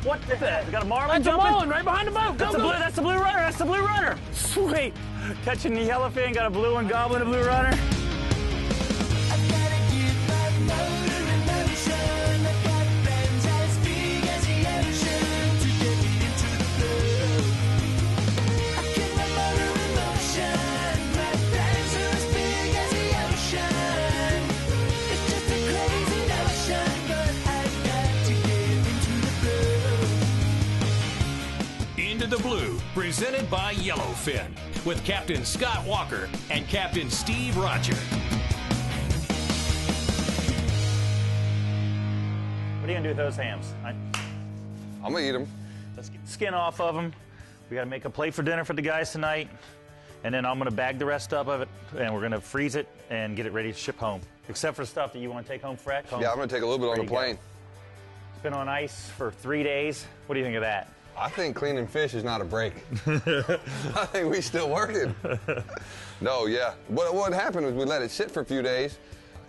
What the heck? We got a Marlin That's a jumping. Marlin right behind the boat. That's the blue runner. That's the blue runner. Sweet. Catching the yellowfin. Got a blue one gobbling a blue runner. The Blue, presented by Yellowfin, with Captain Scott Walker and Captain Steve Roger. What are you gonna do with those hams? I'm gonna eat them. Let's get the skin off of them. We gotta make a plate for dinner for the guys tonight, and then I'm gonna bag the rest up of it, and we're gonna freeze it and get it ready to ship home. Except for stuff that you want to take home fresh. Yeah, I'm gonna take a little bit on the plane. It's been on ice for 3 days. What do you think of that? I think cleaning fish is not a break. I think we still working. No, yeah. What happened was we let it sit for a few days.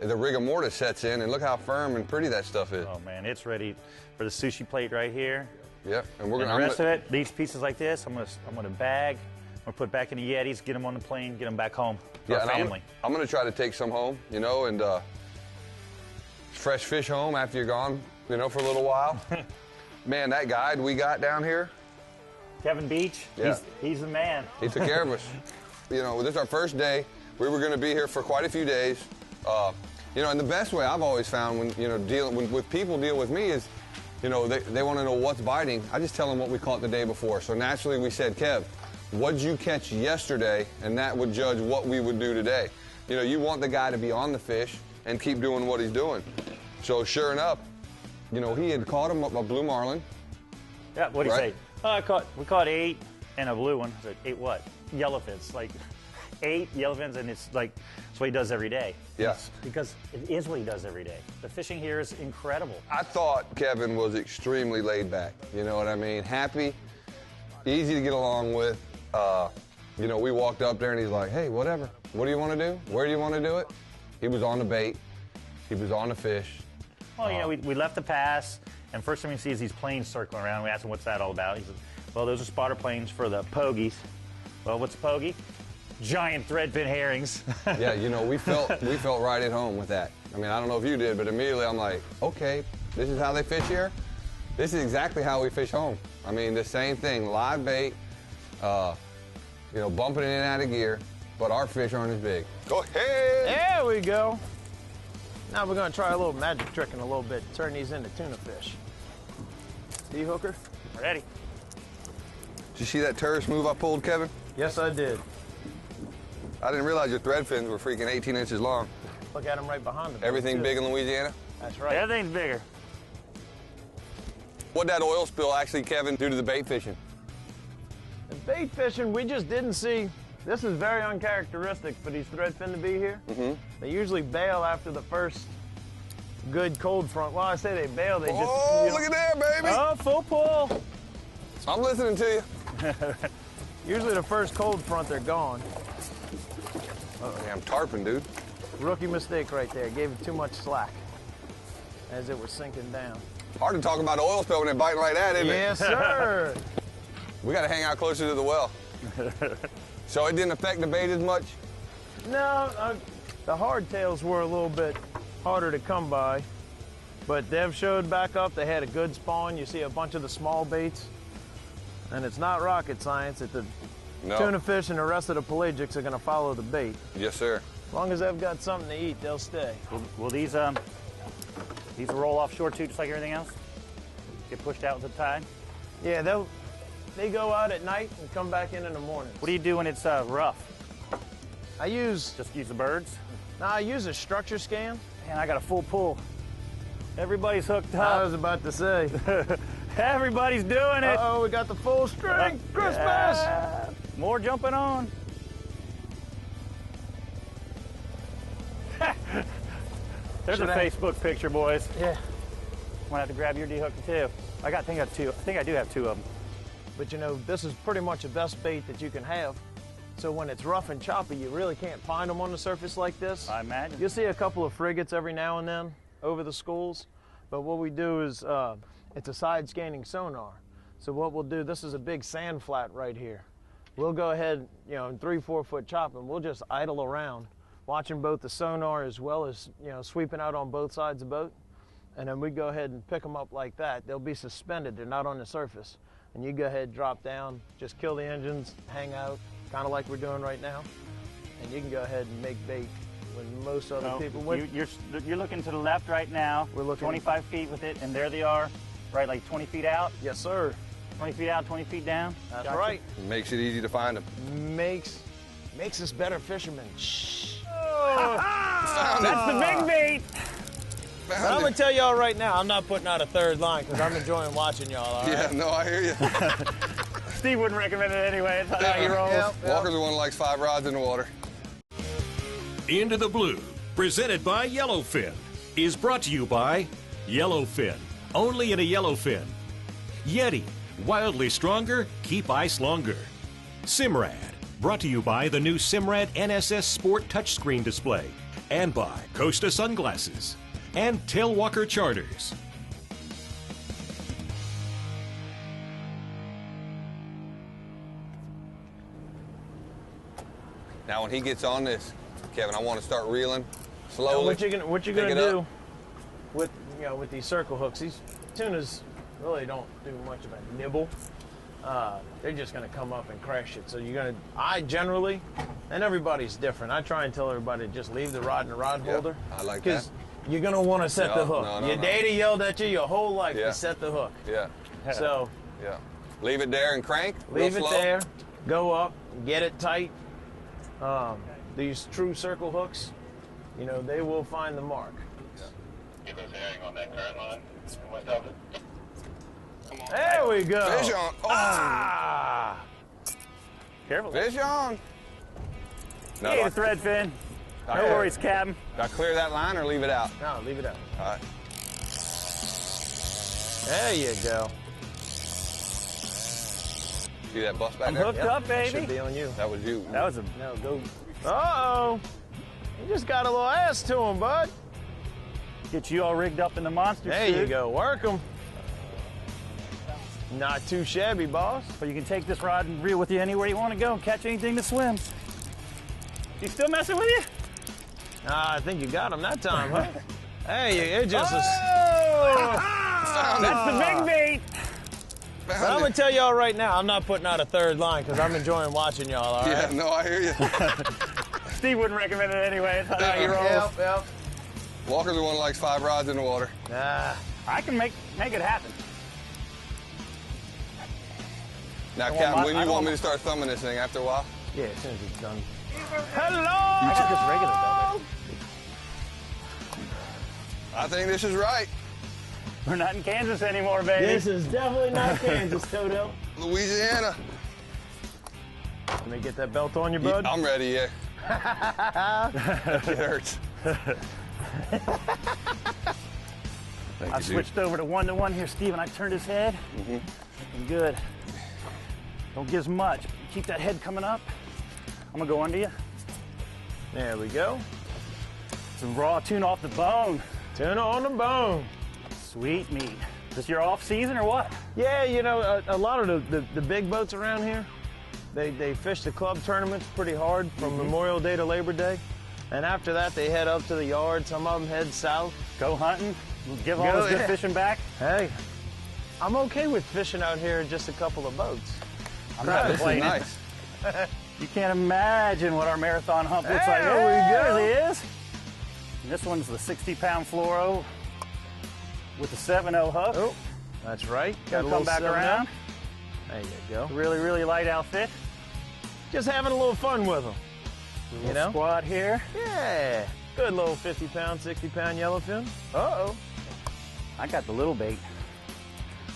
The rigor mortis sets in, and look how firm and pretty that stuff is. Oh man, it's ready for the sushi plate right here. Yep, and we're gonna. And the rest of it, these pieces like this, I'm gonna bag. I'm gonna put back in the Yetis, get them on the plane, get them back home to our family. I'm gonna try to take some home, you know, and fresh fish home after you're gone, you know, for a little while. Man, that guide we got down here, Kevin Beach, yeah. he's the man. He took care of us. You know, this is our first day. We were going to be here for quite a few days. You know, and the best way I've always found when, you know, when people deal with me is, you know, they want to know what's biting. I just tell them what we caught the day before. So naturally we said, Kev, what'd you catch yesterday? And that would judge what we would do today. You know, you want the guy to be on the fish and keep doing what he's doing. So sure enough, you know, he had caught him a blue marlin. Yeah, what'd he say? We caught 8 and a blue one. I said, 8 what? Yellowfins. Like 8 yellowfins, and it's like, it's what he does every day. Yes. Because it is what he does every day. The fishing here is incredible. I thought Kevin was extremely laid back. You know what I mean? Happy, easy to get along with. You know, we walked up there and he's like, hey, whatever. What do you want to do? Where do you want to do it? He was on the bait. He was on the fish. Well, you know, we left the pass, and first thing we see is these planes circling around. We asked him, what's that all about? He says, well, those are spotter planes for the pogies. Well, what's a pogie? Giant threadfin herrings. Yeah, you know, we felt right at home with that. I mean, I don't know if you did, but immediately I'm like, okay, this is how they fish here? This is exactly how we fish home. I mean, the same thing, live bait, you know, bumping in and out of gear, but our fish aren't as big. Go ahead! There we go. Now we're going to try a little magic trick in a little bit, turn these into tuna fish. D-hooker? Ready. Did you see that tourist move I pulled, Kevin? Yes, I did. I didn't realize your thread fins were freaking 18 inches long. Look at them right behind them. Everything big in Louisiana? That's right. Everything's bigger. What'd that oil spill actually, Kevin, do to the bait fishing? The bait fishing, we just didn't see. This is very uncharacteristic for these threadfin to be here. Mm-hmm. They usually bail after the first good cold front. Well, I say they bail, they just... Oh, look at there, baby! Oh, full pull. I'm listening to you. Usually the first cold front, they're gone. Oh, damn tarpon, dude. Rookie mistake right there. Gave it too much slack as it was sinking down. Hard to talk about oil spill when they're biting like that, isn't it? Yes, sir. We got to hang out closer to the well. So it didn't affect the bait as much? No, the hardtails were a little bit harder to come by, but they've showed back up. They had a good spawn. You see a bunch of the small baits, and it's not rocket science. The tuna fish and the rest of the pelagics are going to follow the bait. Yes, sir. As long as they've got something to eat, they'll stay. Will these roll offshore too, just like everything else? Get pushed out with the tide? Yeah, they go out at night and come back in the morning. What do you do when it's rough? Just use the birds? No, I use a structure scan. Man, I got a full pull. Everybody's hooked up. I was about to say. Everybody's doing it. Uh-oh, we got the full string. Christmas! More jumping on. There's a Facebook picture, boys. Yeah. I'm gonna have to grab your D-hooker too. I think I do have 2 of them. But you know, this is pretty much the best bait that you can have. So when it's rough and choppy, you really can't find them on the surface like this. I imagine. You'll see a couple of frigates every now and then over the schools. But what we do is It's a side scanning sonar. So what we'll do, this is a big sand flat right here. We'll go ahead, you know, in 3-4 foot chop, and we'll just idle around, watching both the sonar as well as, you know, sweeping out on both sides of the boat. And then we go ahead and pick them up like that. They'll be suspended, they're not on the surface. And you go ahead, drop down, just kill the engines, hang out, kind of like we're doing right now. And you can go ahead and make bait when most other people would. You're looking to the left right now. We're looking 25 feet with it, and there they are, right, like 20 feet out. Yes, sir. 20 feet out, 20 feet down. That's Gotcha. right. Makes it easy to find them. Makes us better fishermen. Shh. That's the big bait. But I'm gonna tell y'all right now, I'm not putting out a third line because I'm enjoying watching y'all. All right? Yeah, no, I hear you. Steve wouldn't recommend it anyway. That's how he rolls. Yep. Walker's the one who likes 5 rods in the water. Into the Blue, presented by Yellowfin, is brought to you by Yellowfin, only in a Yellowfin. Yeti, wildly stronger, keep ice longer. Simrad, brought to you by the new Simrad NSS Sport touchscreen display, and by Costa Sunglasses and Tailwalker Charters. Now, when he gets on this, Kevin, I want to start reeling slowly. Now, what you're Pick gonna it do up. with, you know, with these circle hooks? These tunas really don't do much of a nibble. They're just gonna come up and crash it. So I generally, and everybody's different. I try and tell everybody to just leave the rod in the rod holder. I like that. Because you're gonna want to set the hook. Your daddy yelled at you your whole life to set the hook. Yeah. So Yeah. Leave it there and crank. leave real it slow. there, go up, get it tight. These true circle hooks, you know, they will find the mark. Get those herring on that current line. West of it. Come on. There we go. Fish on. Oh, Ah! Careful. fish on. He ate a thread fin. No worries, Captain. Do I clear that line or leave it out? No, leave it out. All right. There you go. See that bust back I'm there? hooked up, Should baby. be on you. That was you. That was a No, go. Uh-oh. You just got a little ass to him, bud. get you all rigged up in the monster There suit. you go. Work him. Not too shabby, boss. But you can take this rod and reel with you anywhere you want to go and catch anything that swims. You still messing with you? I think you got him that time, huh? Hey, it just is. That's the big bait. But I'm going to tell y'all right now, I'm not putting out a third line because I'm enjoying watching y'all, all Yeah, right? no, I hear you. Steve wouldn't recommend it anyway. That's how he rolls. Yep. Walker's the one who likes 5 rods in the water. I can make it happen. Now, want Captain, my- when I you don't want me want- to start thumbing this thing after a while? Yeah, as soon as it's done. I got this regular velvet. I think this is right. We're not in Kansas anymore, baby. This is definitely not Kansas, Toto. Louisiana. Let me get that belt on you, bud. I'm ready, yeah. It hurts. I switched over to 1-to-1 here, Steve, and I turned his head. Looking good. Don't give as much. Keep that head coming up. I'm gonna go under you. There we go. Some raw tuna off the bone. Tuna on the bone. Sweet meat. Is this your off season or what? Yeah, you know, a lot of the big boats around here, they fish the club tournaments pretty hard from Memorial Day to Labor Day. And after that, they head up to the yard. Some of them head south. Go hunting. Give all this good fishing back. Hey, I'm okay with fishing out here in just a couple of boats. I'm not This is complaining. nice. You can't imagine what our marathon hump looks like. There we go. There it is. And this one's the 60-pound fluoro with the 7-0 hook. Oh, that's right. Got a Gonna come little back 7 around. up. There you go. Really, really light outfit. Just having a little fun with them. You know? Squad here. Yeah. Good little 50-pound, 60-pound yellowfin. Uh-oh. I got the little bait.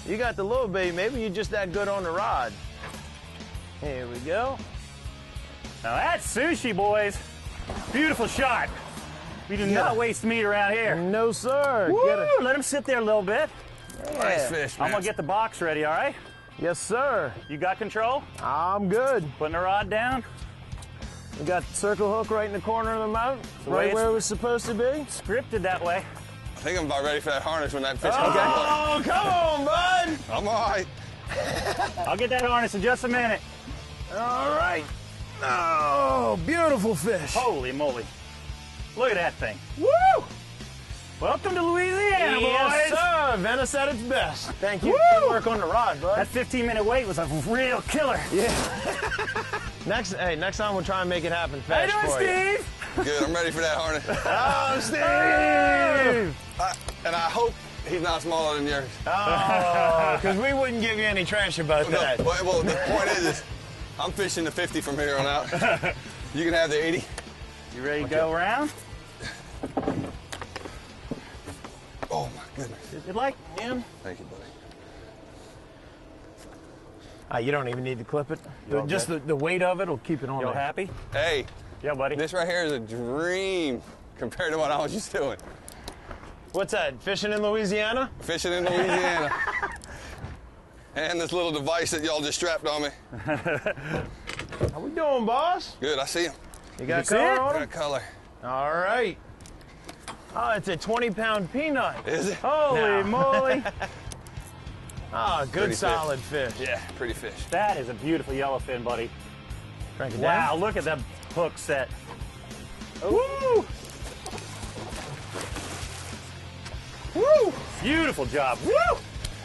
You got the little bait. Maybe you're just that good on the rod. Here we go. Now that's sushi, boys. Beautiful shot. We do not waste meat around here. No, sir. Woo! Get it. Let him sit there a little bit. Nice fish, man. I'm gonna get the box ready, all right? Yes, sir. You got control? I'm good. Putting the rod down. We got the circle hook right in the corner of the mount, the way right it's- where it was supposed to be. Scripted that way. I think I'm about ready for that harness when that fish comes Okay. out. Oh, come on, bud. I'm all right. I'll get that harness in just a minute. All right. Oh, beautiful fish. Holy moly. Look at that thing. Woo! Welcome to Louisiana, Yes, boys. sir. Venice at its best. Thank you. Woo! Good work on the rod, bud. That 15-minute wait was a real killer. Next time we'll try and make it happen How you fast doing, for you. Steve? Good, I'm ready for that harness. Oh, Steve! And I hope he's not smaller than yours. Oh, because we wouldn't give you any trash about No, that. well, the point is, I'm fishing the 50 from here on out. You can have the 80. You ready to go around? Oh my goodness. You like him? Thank you, buddy. You don't even need to clip it. You all Just good? the weight of it will keep it on You there. happy? Hey, Yeah, buddy. this right here is a dream compared to what I was just doing. What's that? Fishing in Louisiana? Fishing in Louisiana. And this little device that y'all just strapped on me. How we doing, boss? Good, I see him. You got see color it? on Got a him? color. All right. Oh, it's a 20-pound peanut. Is it? Holy No. moly. Oh, good Pretty solid fish. Yeah, pretty fish. That is a beautiful yellowfin, buddy. Crank it Wow, down. look at that hook set. Woo! Woo! Beautiful job. Woo!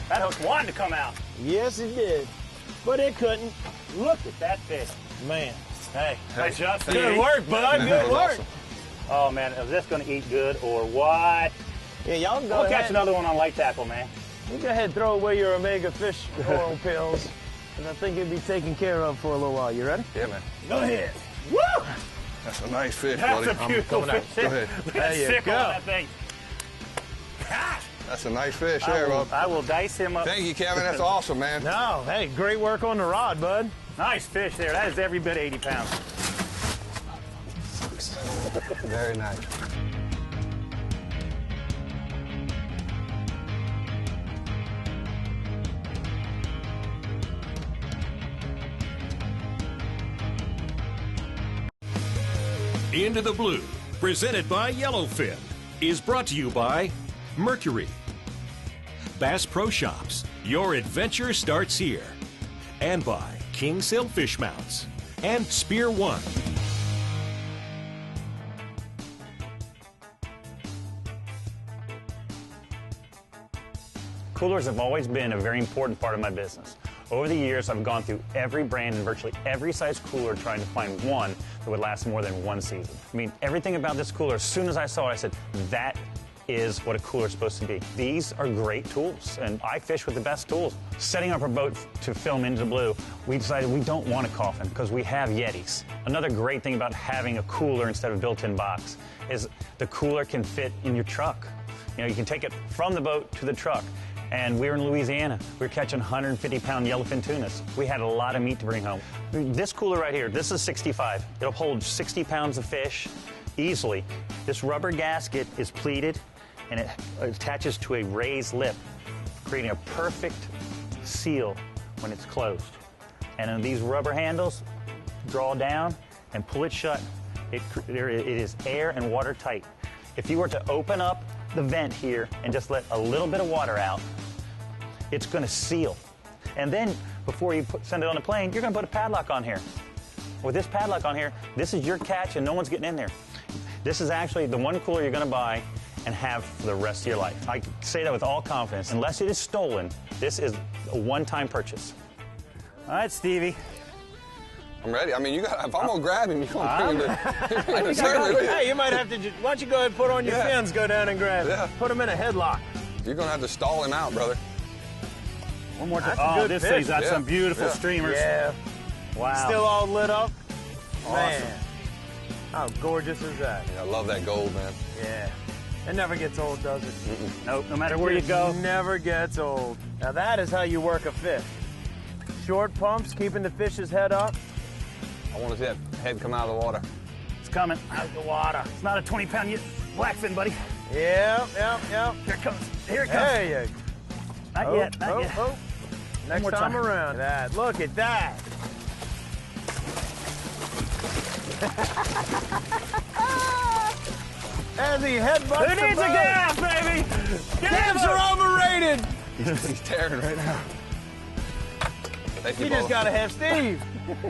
That hook wanted to come out. Yes, it did. But it couldn't. Look at that fish. Man. Hey. Nice job, Good Steve. work, bud. That Good was work. awesome. Oh, man, is this going to eat good or what? Yeah, y'all can go We'll ahead. catch another one on light tackle, man. You go ahead and throw away your omega fish oil pills. And I think you'll be taken care of for a little while. You ready? Yeah, man. Go ahead. Woo! That's a nice fish, That's buddy. a beautiful coming out. fish. Go ahead. Look at There that you sickle go. on that thing. That's a nice fish there, Rob. I will dice him up. Thank you, Kevin. That's awesome, man. No, hey, great work on the rod, bud. Nice fish there. That is every bit 80 pounds. Very nice. Into the Blue, presented by Yellowfin, is brought to you by Mercury, Bass Pro Shops, your adventure starts here, and by King Sailfish Mounts and Spear One. Coolers have always been a very important part of my business. Over the years, I've gone through every brand and virtually every size cooler trying to find one that would last more than one season. I mean, everything about this cooler, as soon as I saw it, I said, that is what a cooler is supposed to be. These are great tools, and I fish with the best tools. Setting up our boat to film Into the Blue, we decided we don't want a coffin because we have Yetis. Another great thing about having a cooler instead of a built-in box is the cooler can fit in your truck. You know, you can take it from the boat to the truck. And we were in Louisiana. We were catching 150-pound yellowfin tunas. We had a lot of meat to bring home. This cooler right here, this is 65. It'll hold 60 pounds of fish easily. This rubber gasket is pleated, and it attaches to a raised lip, creating a perfect seal when it's closed. And then these rubber handles draw down and pull it shut. It is air and water tight. If you were to open up the vent here and just let a little bit of water out, it's going to seal. And then before you send it on the plane, you're going to put a padlock on here. With this padlock on here, this is your catch and no one's getting in there. This is actually the one cooler you're going to buy and have for the rest of your life. I can say that with all confidence. Unless it is stolen, this is a one-time purchase. All right, Stevie. I'm ready. I mean, you got. If I'm gonna grab him, you're gonna bring him to service. Hey, you might have to. Why don't you go ahead and put on your fins, go down and grab Yeah. it. Put them in a headlock. You're gonna have to stall him out, brother. One more time. That's a Oh, good this fish. thing's got Yeah. some beautiful Yeah. streamers. Yeah. Wow. Still all lit up. Awesome. Man. How gorgeous is that? I love that gold, man. Yeah. It never gets old, does it? Nope, no matter where you go. Never gets old. Now that is how you work a fish. Short pumps, keeping the fish's head up. I want to see that head come out of the water. It's coming out of the water. It's not a 20-pound blackfin, buddy. Yep. Here it comes. Here it comes. There you Not go. yet, not yet. Next more time time. around. That. Look at that. As he headbutts Who needs a gaff, baby? Gaffs are overrated. He's tearing right now. Thank you, You just Bubba. gotta have Steve.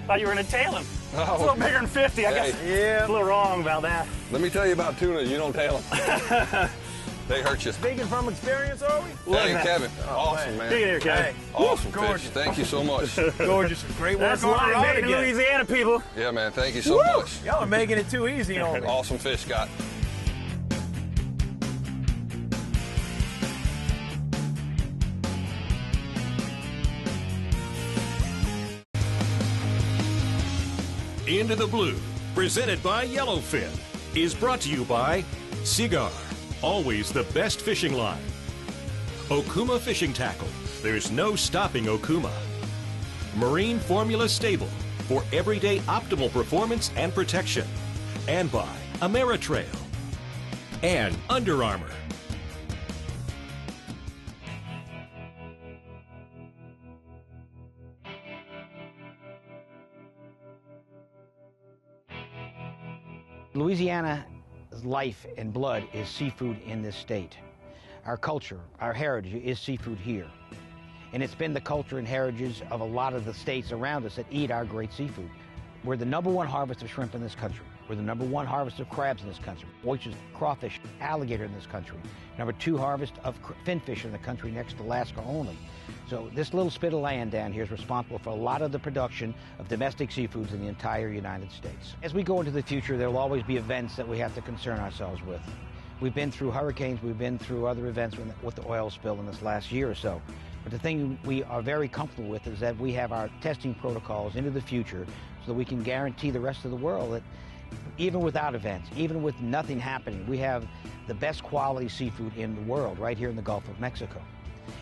Thought you were gonna tail him. Oh. It's a little bigger than 50. I guess. Yeah. A little wrong about that. Let me tell you about tuna. You don't tail them. They hurt you. Speaking from experience, are we? Hey, man. Kevin. Awesome, man. Dig it here, Kevin. Hey, Awesome gorgeous. fish. Thank you so much. Gorgeous. Great work That's on the live rod bait in again. Louisiana, people. Yeah, man. Thank you so much. Y'all are making it too easy on me. Awesome fish, Scott. Into the Blue, presented by Yellowfin, is brought to you by Cigar, always the best fishing line. Okuma Fishing Tackle, there's no stopping Okuma. Marine Formula Stable, for everyday optimal performance and protection. And by Ameritrail. And Under Armour. Louisiana's life and blood is seafood in this state. Our culture, our heritage is seafood here. And it's been the culture and heritage of a lot of the states around us that eat our great seafood. We're the #1 harvest of shrimp in this country. We're the #1 harvest of crabs in this country. Oysters, crawfish, alligator in this country. #2 harvest of finfish in the country, next to Alaska only. So this little spit of land down here is responsible for a lot of the production of domestic seafoods in the entire United States. As we go into the future, there will always be events that we have to concern ourselves with. We've been through hurricanes, we've been through other events with the oil spill in this last year or so. But the thing we are very comfortable with is that we have our testing protocols into the future so that we can guarantee the rest of the world that even without events, even with nothing happening, we have the best quality seafood in the world right here in the Gulf of Mexico.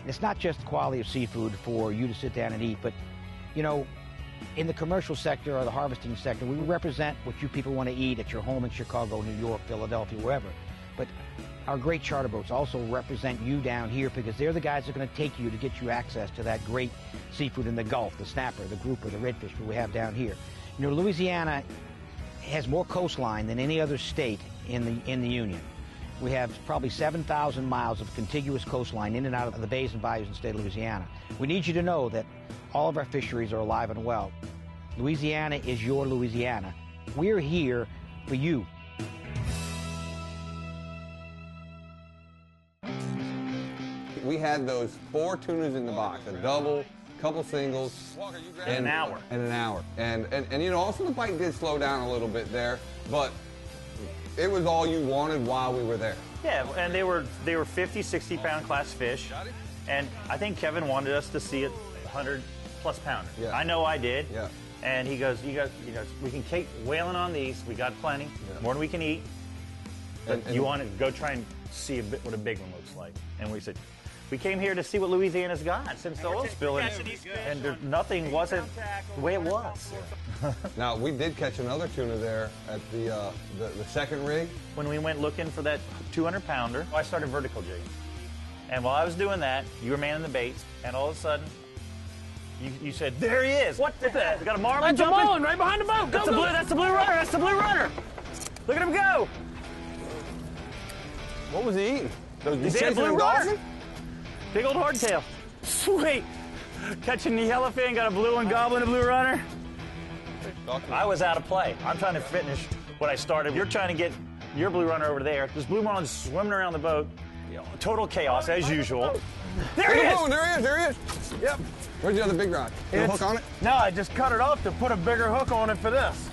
And it's not just the quality of seafood for you to sit down and eat, but, you know, in the commercial sector or the harvesting sector, we represent what you people want to eat at your home in Chicago, New York, Philadelphia, wherever. But our great charter boats also represent you down here because they're the guys that are going to take you to get you access to that great seafood in the Gulf, the snapper, the grouper, the redfish that we have down here. You know, Louisiana has more coastline than any other state in the Union. We have probably 7,000 miles of contiguous coastline in and out of the bays and bayous in the state of Louisiana. We need you to know that all of our fisheries are alive and well. Louisiana is your Louisiana. We're here for you. We had those 4 tunas in the box, a double, couple singles, In an hour. And an hour. And you know, also the bite did slow down a little bit there, but it was all you wanted while we were there. Yeah, and they were 50, 60-pound class fish, and I think Kevin wanted us to see it 100-plus pounder. Yeah. I know I did. Yeah. And he goes, we can keep whaling on these. We got plenty, more than we can eat. But And- you want to go try and see what a big one looks like. And we said, we came here to see what Louisiana's got since the oil spill, and nothing wasn't the way it was. Now, we did catch another tuna there at the second rig. When we went looking for that 200-pounder, I started vertical jigging. And while I was doing that, you were manning the baits, and all of a sudden, you said, there he is. What the heck? We got a Marlin That's a jumping. Marlin right behind the boat. Go, go. That's the blue runner. That's the blue runner. Look at him go. What was he eating? He's a blue runner. Big old hardtail. Sweet. Catching the yellowfin, got a blue one, gobbling a blue runner. I was out of play. I'm trying to finish what I started. You're trying to get your blue runner over there. This blue marlin's swimming around the boat. Total chaos, as usual. There he is. Oh, there he is. There he is. Yep. Where's the other big rod? You hook on it? No, I just cut it off to put a bigger hook on it for this.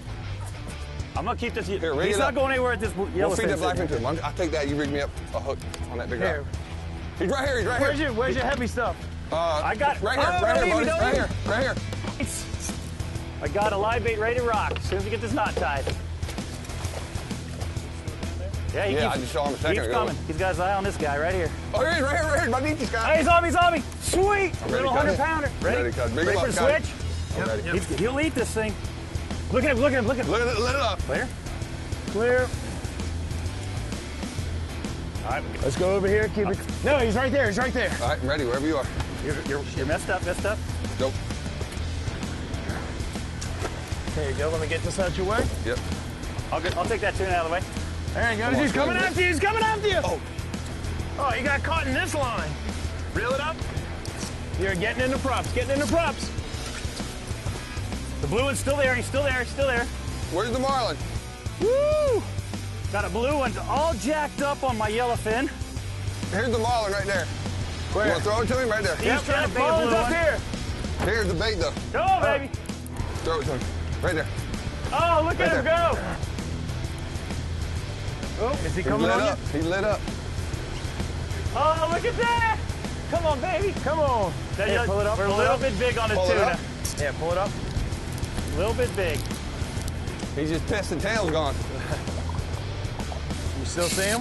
I'm going to keep this. Here, rig He's it not up. going anywhere at this We'll yellowfin. feed that blackfin to him. I'll take that. You rig me up a hook on that big Here. rod. He's right here. He's right here. Where's your heavy stuff? I got Right here. Oh, Right don't here, leave me, buddy. don't Right leave here. Right here. I got a live bait ready to rock as soon as we get this knot tied. Yeah, he Yeah, I keeps, just saw him a second keeps ago. coming. He's got his eye on this guy right here. Oh, here he is. Right here. Right here. My beach is got Hey, he's on me, he's on me. Sweet. ready, Little cut it. 100-pounder. Ready, cut it. Bring him Ready up, for the cut it. switch? I'm ready. He'll eat this thing. Look at him, look at him, look at him. Let it up. Clear? Clear. All right, Let's go over here. Keep it. No, he's right there. He's right there. All right, I'm ready. Wherever you are. you're messed up, messed up. Go. There you go. Let me get this out your way. Yep. I'll take that tuna out of the way. There he goes. Come on, He's coming swing it. after you. He's coming after you. Oh. Oh, he got caught in this line. Reel it up. You're getting into props. Getting into props. The blue one's still there. He's still there. He's still there. Where's the Marlin? Woo! Got a blue one all jacked up on my yellowfin. Here's the Marlin right there. Where? You want to throw it to him right there? He's trying to bait a Marlin's blue up one. here. Here's the bait though. Go, baby. Throw it to him. Right there. Oh, look at him there. go. Oh, is he He coming lit on up. He lit up. Oh, look at that. Come on, baby. you? Come on. Yeah, pull it up. We're a pull it little up. bit big on the Pull it tuna. up. Yeah, pull it up. A little bit big. He's just pissed. The tail's gone. You still see him?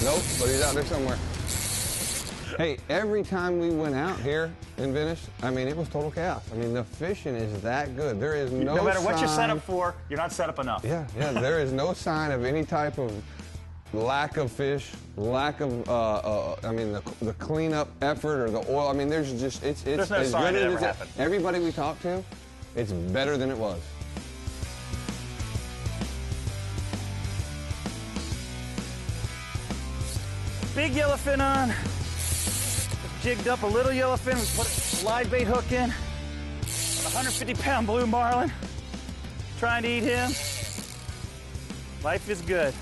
Nope, but he's out there somewhere. Hey, every time we went out here in Venice, I mean, it was total chaos. I mean, the fishing is that good. There is no No matter what you're set sign- up for, you're not set up enough. Yeah, there is no sign of any type of lack of fish, lack of, I mean, the cleanup effort or the oil. I mean, there's just, it's There's no as sign good it as ever it- happened. Everybody we talked to, it's better than it was. Big yellowfin on. Jigged up a little yellowfin. We put a live bait hook in. 150-pound blue marlin. Trying to eat him. Life is good.